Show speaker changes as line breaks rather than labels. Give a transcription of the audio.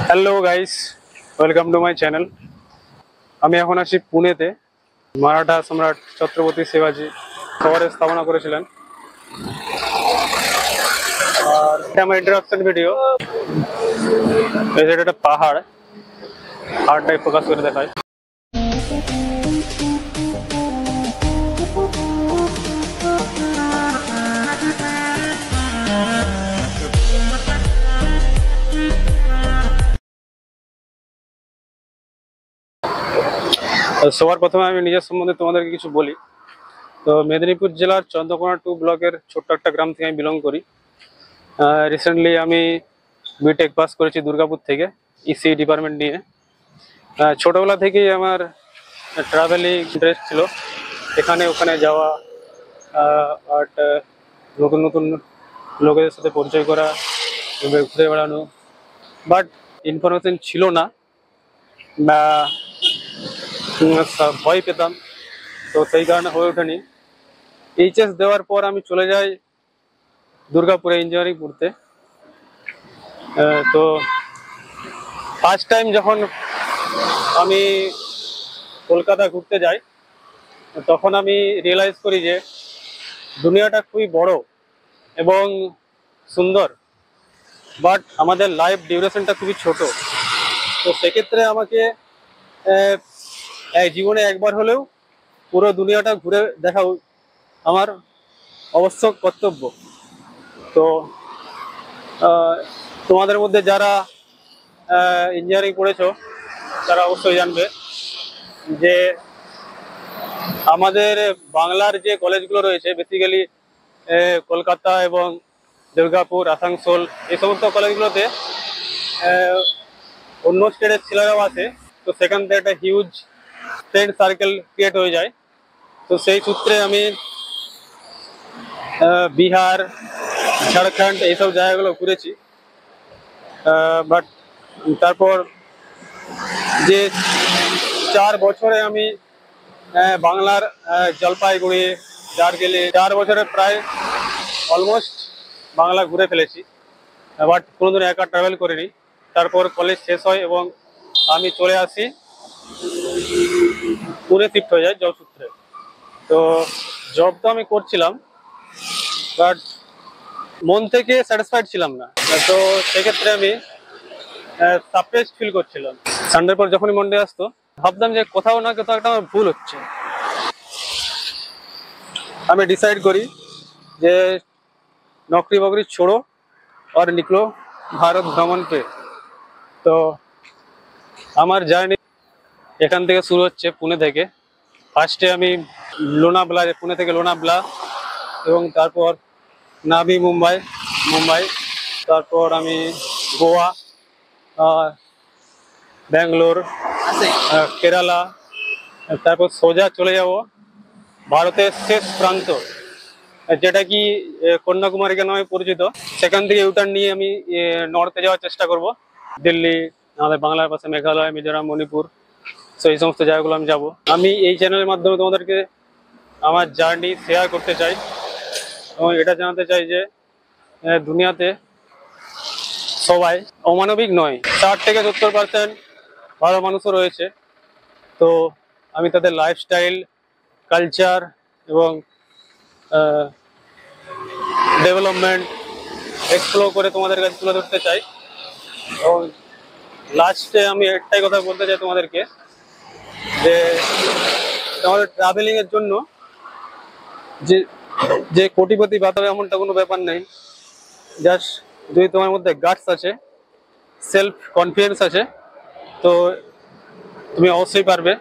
Hello guys, welcome to my channel. আমি এখন আছি পুনেতে। মারাঠা সম্রাট ছত্রপতি শিবাজি শহরে স্থাপনা করেছিলেন। আর এটা আমার ইন্ট্রোডাকশন ভিডিও। এটা একটা পাহাড়টাই ফোকাস করে দেখায়। সবার প্রথমে আমি নিজের সম্বন্ধে তোমাদেরকে কিছু বলি। তো মেদিনীপুর জেলার চন্দ্রকোনা 2 ব্লকের ছোট্ট একটা গ্রাম থেকে আমি বিলং করি। রিসেন্টলি আমি বিটেক পাস করেছি দুর্গাপুর থেকে, ইসি ডিপার্টমেন্ট নিয়ে। ছোটবেলা থেকেই আমার ট্রাভেলিং ইন্টারেস্ট ছিল, এখানে ওখানে যাওয়া, বাট নতুন নতুন লোকেদের সাথে পরিচয় করা, ঘুরে বেড়ানো। বাট ইনফরমেশন ছিল না বা ভয় পেতাম, তো সেই কারণে হয়ে ওঠেনি। এইচএস দেওয়ার পর আমি চলে যাই দুর্গাপুরে ইঞ্জিনিয়ারিং পড়তে। তো ফার্স্ট টাইম যখন আমি কলকাতা ঘুরতে যাই, তখন আমি রিয়েলাইজ করি যে দুনিয়াটা খুবই বড় এবং সুন্দর, বাট আমাদের লাইফ ডিউরেশনটা খুবই ছোট। তো সেক্ষেত্রে আমাকে জীবনে একবার হলেও পুরো দুনিয়াটা ঘুরে দেখা আমার আবশ্যক কর্তব্য। তো তোমাদের মধ্যে যারা ইঞ্জিনিয়ারিং পড়েছো তারা অবশ্যই জানবে যে আমাদের বাংলার যে কলেজগুলো রয়েছে, বেসিক্যালি কলকাতা এবং দুর্গাপুর, আসানসোল, এই সমস্ত কলেজগুলোতে অন্য স্টেটের ছেলেরাও আছে। তো সেখান থেকে একটা হিউজ ফ্রেন্ড সার্কেল ক্রিয়েট হয়ে যায়। তো সেই সূত্রে আমি বিহার, ঝাড়খণ্ড এইসব জায়গাগুলো ঘুরেছি। বাট তারপর যে 4 বছরে আমি বাংলার জলপাইগুড়ি, দার্জিলিং 4 বছরে প্রায় অলমোস্ট বাংলা ঘুরে ফেলেছি, বাট কোনোদিন একা ট্রাভেল করিনি। তারপর কলেজ শেষ হয় এবং আমি চলে আসি পুনে, শিফট হয়ে যায় জব সূত্রে। তো জব তো আমি করছিলাম, বাট মন থেকে স্যাটিসফাইড ছিলাম না। তো সেক্ষেত্রে আমি সাপ্রেস ফিল করছিলাম। সানডের পর যখনই মন্ডে আসতো, ভাবতাম যে কোথাও না কোথাও একটা আমার ভুল হচ্ছে। আমি ডিসাইড করি যে नौकरी वोकरी छोड़ो और निकलो भारत भ्रमण पे। তো আমার জার্নি এখান থেকে শুরু হচ্ছে, পুনে থেকে। ফার্স্টে আমি লোনাভলা, পুনে থেকে লোনাভলা, এবং তারপর নাভি মুম্বাই, তারপর আমি গোয়া, ব্যাঙ্গালোর, কেরালা, তারপর সোজা চলে যাব ভারতের শেষ প্রান্ত, যেটা কি কন্যাকুমারী নামে পরিচিত। সেখান থেকে ইউটার্ন নিয়ে আমি নর্থে যাওয়ার চেষ্টা করব। দিল্লি, আমাদের বাংলার পাশে মেঘালয়, মিজোরাম, মণিপুর, তো এই সমস্ত জায়গাগুলো আমি যাব। আমি এই চ্যানেলের মাধ্যমে তোমাদেরকে আমার জার্নি শেয়ার করতে চাই এবং এটা জানাতে চাই যে দুনিয়াতে সবাই অমানবিক নয়। 60 থেকে 70% ভালো মানুষও রয়েছে। তো আমি তাদের লাইফস্টাইল, কালচার এবং ডেভেলপমেন্ট এক্সপ্লোর করে তোমাদের কাছে তুলে ধরতে চাই। এবং লাস্টে আমি একটাই কথা বলতে চাই তোমাদেরকে, যে তোমাদের ট্রাভেলিং এর জন্য যে কোটিপতি বাদ হবে এমনটা কোনো ব্যাপার নেই। জাস্ট যদি তোমার মধ্যে গাটস আছে, সেলফ কনফিডেন্স আছে, তো তুমি অবশ্যই পারবে।